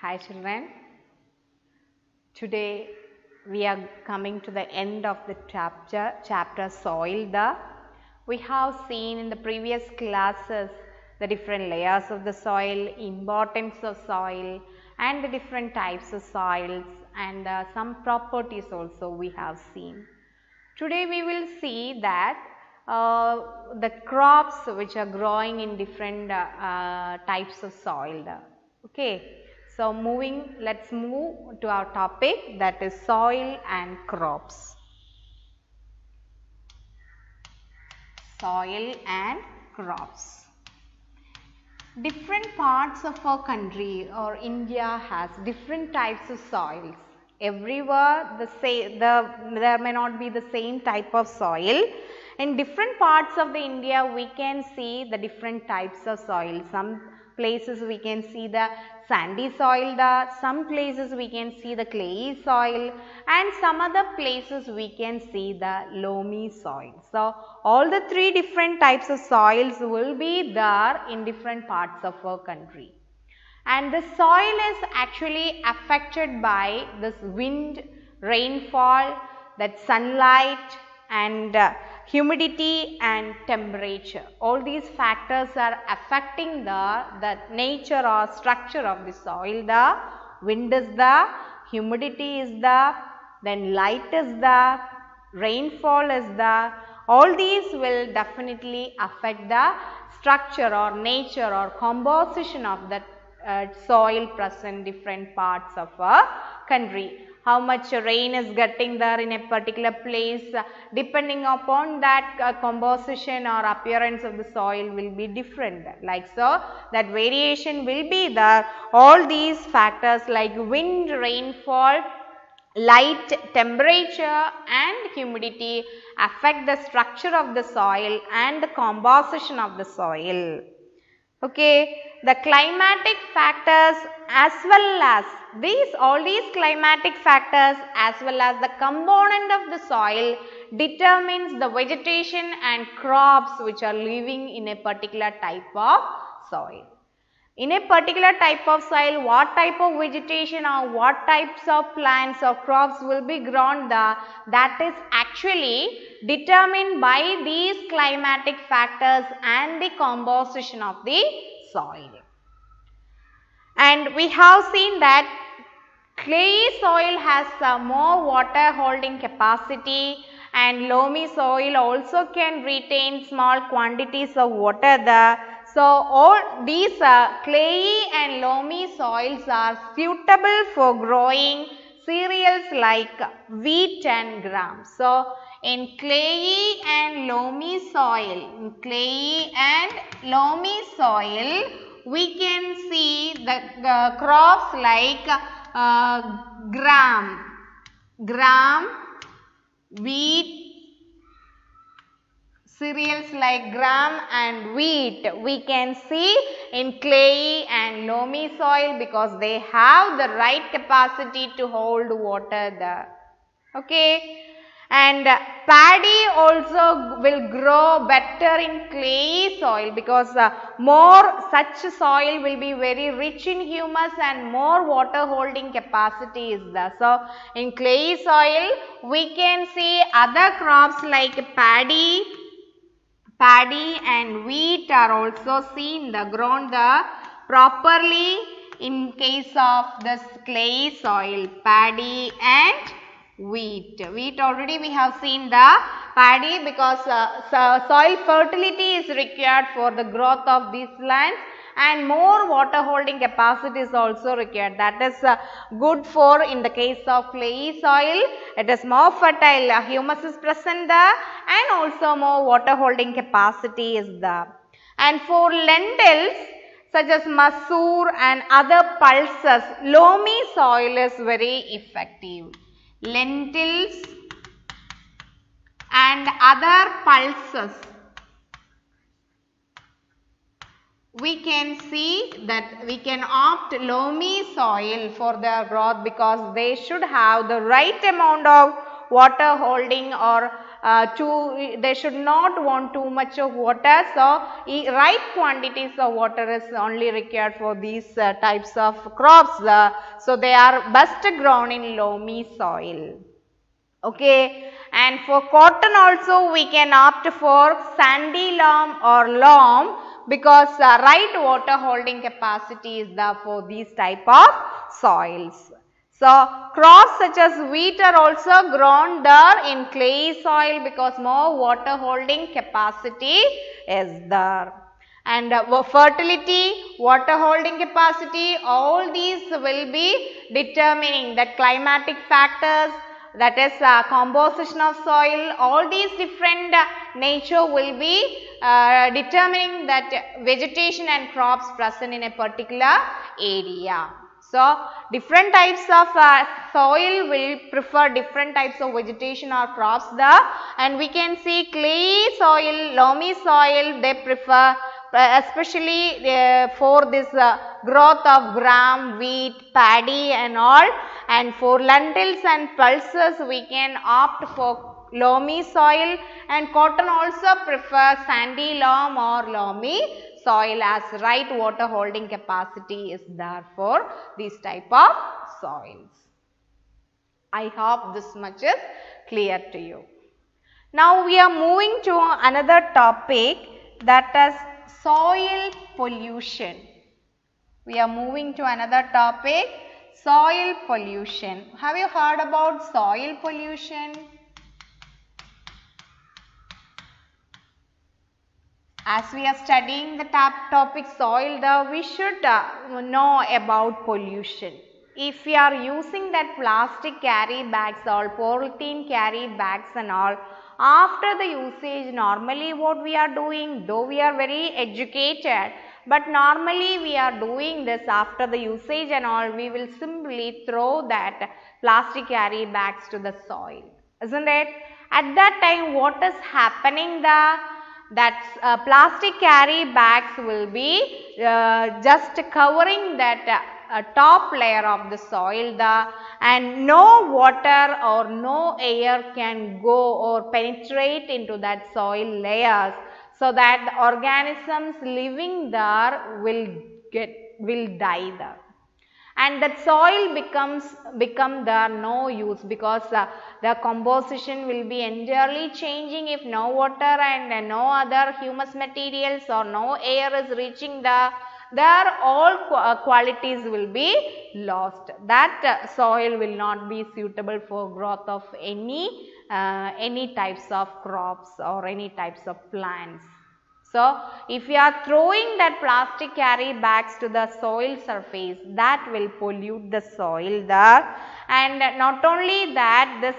Hi children, today we are coming to the end of the chapter soil. We have seen in the previous classes the different layers of the soil, importance of soil and the different types of soils and some properties also we have seen. Today we will see that the crops which are growing in different types of soil. Okay. So, let's move to our topic, that is soil and crops. Soil and crops. Different parts of our country or India has different types of soils. Everywhere there may not be the same type of soil. In different parts of the India we can see the different types of soil. Some places we can see the sandy soil, some places we can see the clayey soil, and some other places we can see the loamy soil. So, all the three different types of soils will be there in different parts of our country. And the soil is actually affected by this wind, rainfall, that sunlight and humidity and temperature. All these factors are affecting the nature or structure of the soil. The wind is there, humidity is there, then light is there, rainfall is there. All these will definitely affect the structure or nature or composition of the soil present in different parts of a country. How much rain is getting there in a particular place, depending upon that composition or appearance of the soil will be different. Like so, that variation will be there. All these factors like wind, rainfall, light, temperature and humidity affect the structure of the soil and the composition of the soil. Okay, the climatic factors as well as all these climatic factors as well as the component of the soil determines the vegetation and crops which are living in a particular type of soil. In a particular type of soil, what type of vegetation or what types of plants or crops will be grown, that is actually determined by these climatic factors and the composition of the soil. And we have seen that clayey soil has more water holding capacity and loamy soil also can retain small quantities of water there. So, all these clayey and loamy soils are suitable for growing cereals like wheat and gram. So, in clayey and loamy soil, we can see the crops like gram, wheat, cereals like gram and wheat we can see in clayey and loamy soil because they have the right capacity to hold water there. Okay. And paddy also will grow better in clayey soil because more such soil will be very rich in humus and more water holding capacity is there. So, in clayey soil we can see other crops like paddy and wheat are also seen grown properly in case of this clayey soil, paddy and wheat. Wheat already we have seen the paddy because soil fertility is required for the growth of these plants and more water holding capacity is also required. That is good for in the case of clayey soil. It is more fertile, humus is present there and also more water holding capacity is there. And for lentils such as masoor and other pulses, loamy soil is very effective. Lentils and other pulses, we can see that we can opt loamy soil for their growth because they should have the right amount of water holding or they should not want too much of water. So, right quantities of water is only required for these types of crops. So, they are best grown in loamy soil. Okay, and for cotton also we can opt for sandy loam or loam, because right water holding capacity is there for these type of soils. So, crops such as wheat are also grown there in clay soil because more water holding capacity is there. And fertility, water holding capacity, all these will be determining that climatic factors, that is composition of soil, all these different nature will be determining that vegetation and crops present in a particular area. So, different types of soil will prefer different types of vegetation or crops there, and we can see clay soil, loamy soil, they prefer especially for this growth of gram, wheat, paddy and all, and for lentils and pulses we can opt for loamy soil, and cotton also prefer sandy loam or loamy soil as right water holding capacity is there for these type of soils. I hope this much is clear to you. Now we are moving to another topic, that is soil pollution. We are moving to another topic, soil pollution. Have you heard about soil pollution? As we are studying the topic soil, we should know about pollution. If we are using that plastic carry bags or polythene carry bags and all, after the usage, normally what we are doing, though we are very educated, but normally we are doing this after the usage and all, we will simply throw that plastic carry bags to the soil, isn't it? At that time, what is happening there? That plastic carry bags will be just covering that top layer of the soil, and no water or no air can go or penetrate into that soil layers, so that the organisms living there will die there, and that soil become there no use, because the composition will be entirely changing if no water and no other humus materials or no air is reaching there all qualities will be lost. That soil will not be suitable for growth of any types of crops or any types of plants. So, if we are throwing that plastic carry bags to the soil surface, that will pollute the soil there, and not only that, this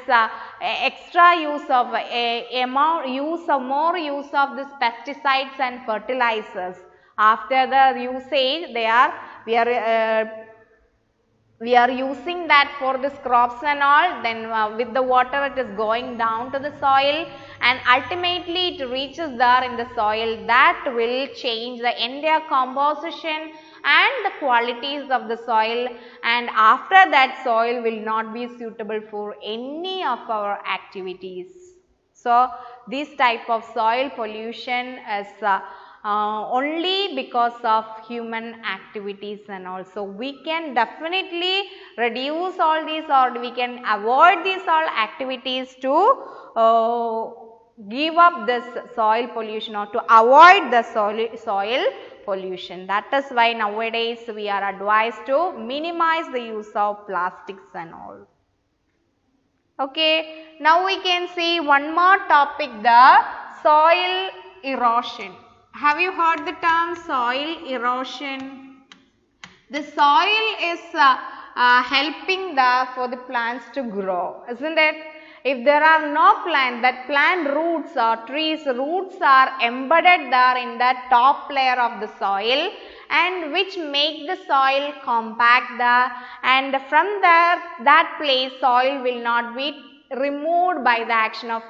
extra use of more use of this pesticides and fertilizers. After the usage, we are using that for this crops and all, then with the water it is going down to the soil, and ultimately it reaches there in the soil. That will change the entire composition and the qualities of the soil, and after that soil will not be suitable for any of our activities. So, this type of soil pollution is only because of human activities, and also we can definitely reduce all these, or we can avoid these all activities to give up this soil pollution or to avoid the soil pollution. That is why nowadays we are advised to minimize the use of plastics and all. Okay, now we can see one more topic, the soil erosion. Have you heard the term soil erosion? The soil is helping for the plants to grow, isn't it? If there are no plants, that plant roots or trees roots are embedded there in that top layer of the soil, and which make the soil compact there, and from there that place soil will not be removed by the action of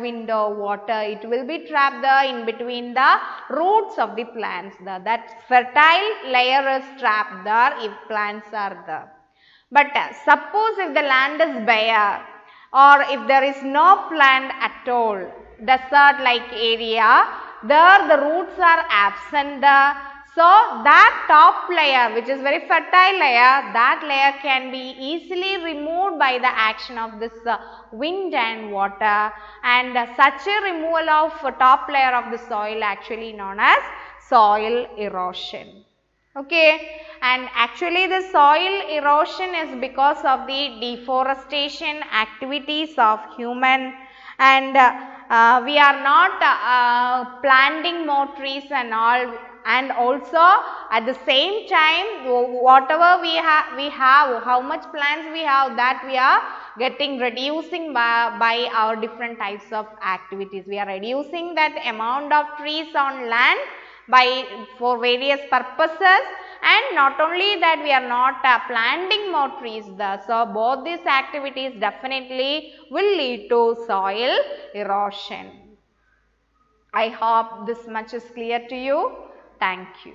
wind or water. It will be trapped there in between the roots of the plants. That fertile layer is trapped there if plants are there. But suppose if the land is bare or if there is no plant at all, desert like area, there the roots are absent. So that top layer, which is very fertile layer, that layer can be easily removed by the action of this wind and water, and such a removal of top layer of the soil actually known as soil erosion. Okay, and actually the soil erosion is because of the deforestation activities of human, and we are not planting more trees and all, and also at the same time whatever we have, how much plants we have, that we are reducing by our different types of activities. We are reducing that amount of trees on land for various purposes, and not only that, we are not planting more trees there. So both these activities definitely will lead to soil erosion. I hope this much is clear to you. Thank you.